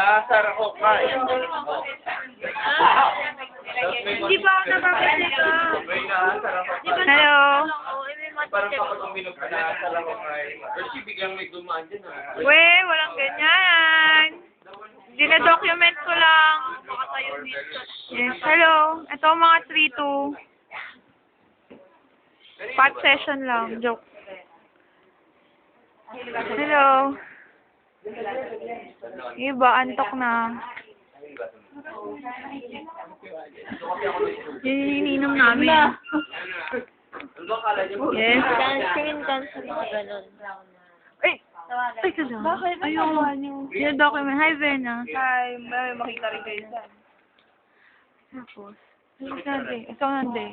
Nag-aasar ako, Kai. Hindi pa ako nakakasita. May nag-aasar ako, Kai. Hello? Parang kapag uminom ka, nag-aasar ako, Kai. Kasi biglang may dumaan dyan, We, walang ganyan. Dina-document ko lang. Yes, hello. Ito ang mga 3-2. Pot session lang. Joke. Hello. Iba, antok na. Yun yung ininom namin. Yes. Dancing sa mga ganun. Ay! Ay, ka lang. Bakit? Ayun. Yung document. Hi, Vena. Hi, may makita rin kayo dyan. Tapos. Ikaw na, Day.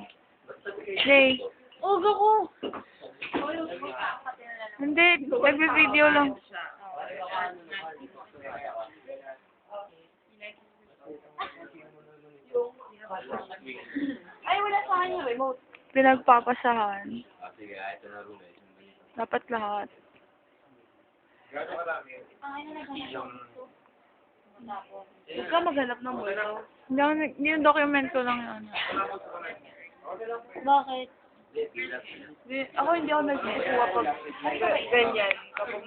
Day. Ugo ko! Hindi. Nagbe-video lang. Ay, wala sa akin yung remote. Pinagpapasahan. Sige, ito na room eh. Dapat lahat. Huwag ka maghanap ng multo. Hindi ako, yung document ko lang yun. Bakit? Ako hindi ako nagsusuwa pag Ganyan. Kapag